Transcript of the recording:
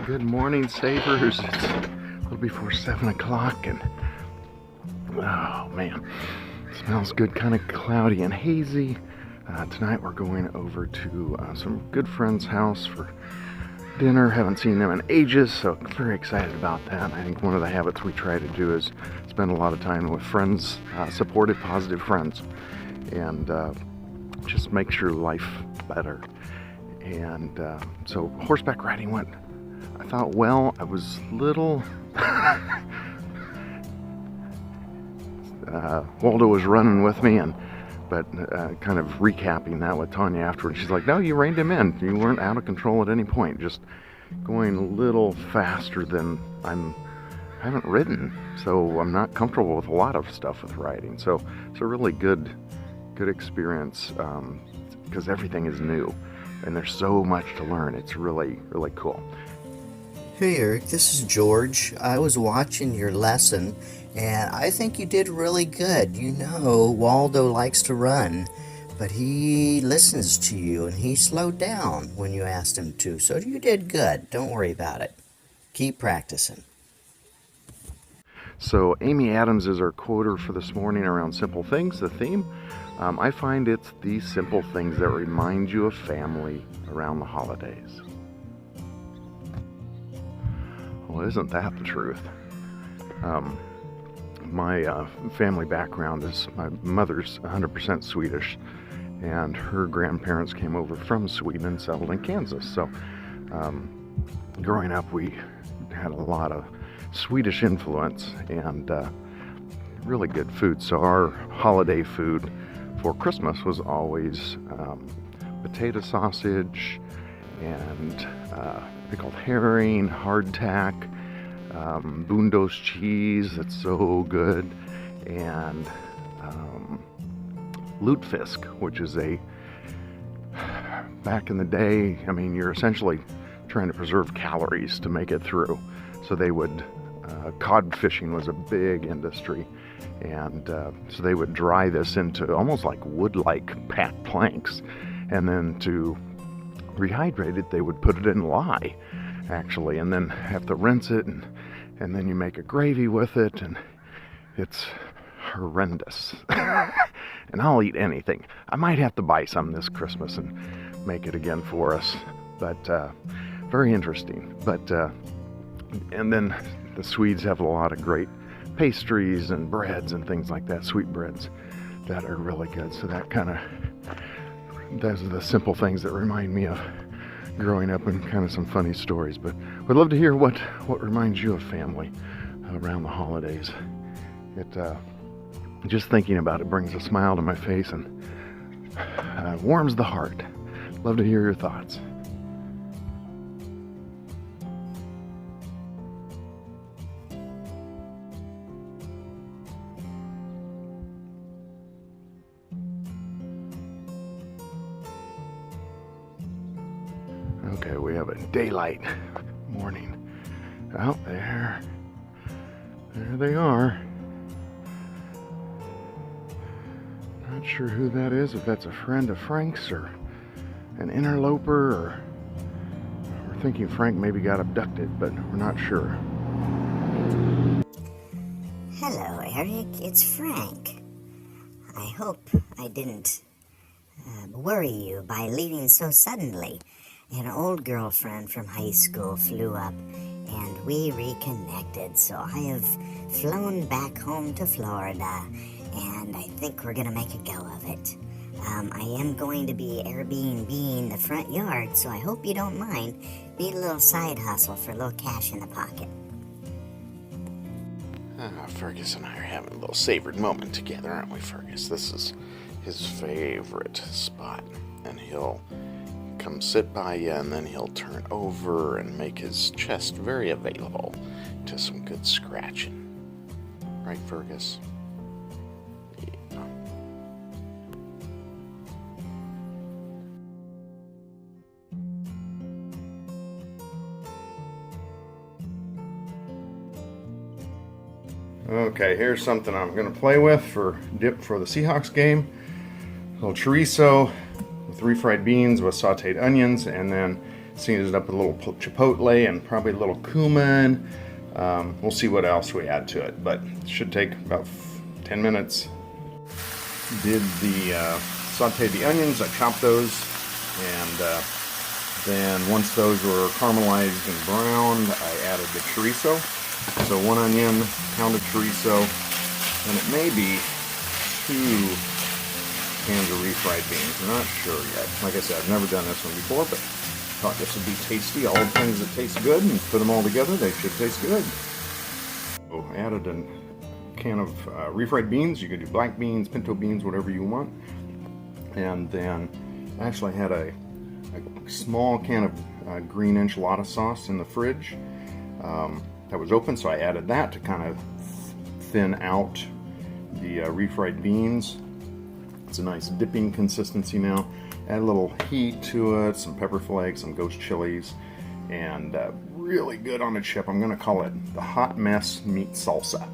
Good morning, Savers. It's a little before 7 o'clock and oh man, smells good, kind of cloudy and hazy. Tonight we're going over to some good friends' house for dinner. Haven't seen them in ages, so very excited about that. I think one of the habits we try to do is spend a lot of time with friends, supportive, positive friends, and just makes your life better. And so horseback riding went, I thought, well, I was little. Waldo was running with me, but kind of recapping that with Tanya afterwards, she's like, no, you reined him in. You weren't out of control at any point, just going a little faster than I haven't ridden, so I'm not comfortable with a lot of stuff with riding. So it's a really good experience because everything is new and there's so much to learn. It's really, really cool. Hey Eric, this is George. I was watching your lesson and I think you did really good. You know, Waldo likes to run, but he listens to you and he slowed down when you asked him to. So you did good. Don't worry about it. Keep practicing. So Amy Adams is our quoter for this morning around simple things, the theme. I find it's these simple things that remind you of family around the holidays. Well, isn't that the truth? My family background is my mother's 100% Swedish, and her grandparents came over from Sweden and settled in Kansas. So growing up, we had a lot of Swedish influence and really good food. So our holiday food for Christmas was always potato sausage and pickled herring, hardtack, Bundos cheese, that's so good, and lutefisk, which is back in the day, I mean, you're essentially trying to preserve calories to make it through. So they would, cod fishing was a big industry, and so they would dry this into almost like wood-like packed planks, and then to rehydrate it, they would put it in lye, actually, and then have to rinse it, and then you make a gravy with it, and it's horrendous. And I'll eat anything. I might have to buy some this Christmas and make it again for us, but very interesting. But and then the Swedes have a lot of great pastries and breads and things like that, sweet breads that are really good. So that kind of, those are the simple things that remind me of growing up and kind of some funny stories. But would love to hear what reminds you of family around the holidays. It just thinking about it brings a smile to my face and warms the heart. Love to hear your thoughts. Okay, we have a daylight morning out there. There they are. Not sure who that is, if that's a friend of Frank's or an interloper, or we're thinking Frank maybe got abducted, but we're not sure. Hello, Eric. It's Frank. I hope I didn't worry you by leaving so suddenly. An old girlfriend from high school flew up, and we reconnected, so I have flown back home to Florida, and I think we're going to make a go of it. I am going to be Airbnb-ing the front yard, so I hope you don't mind. Need a little side hustle for a little cash in the pocket. Fergus and I are having a little savored moment together, aren't we, Fergus? This is his favorite spot, and he'll come sit by you, and then he'll turn over and make his chest very available to some good scratching. Right, Fergus? Yeah. Okay, here's something I'm going to play with for dip for the Seahawks game. A little chorizo with refried beans with sauteed onions, and then Seasoned up with a little chipotle and probably a little cumin. We'll see what else we add to it, but it should take about 10 minutes. Did the sauteed the onions. I chopped those, and then once those were caramelized and browned, I added the chorizo. So 1 onion, pound of chorizo, and it may be 2 cans of refried beans. I'm not sure yet. Like I said, I've never done this one before, but thought this would be tasty. All the things that taste good, and put them all together, they should taste good. So I added a can of refried beans. You can do black beans, pinto beans, whatever you want. And then I actually had a small can of green enchilada sauce in the fridge that was open, so I added that to kind of thin out the refried beans. It's a nice dipping consistency now. Add a little heat to it, some pepper flakes, some ghost chilies, and really good on a chip. I'm going to call it the Hot Mess Meat Salsa.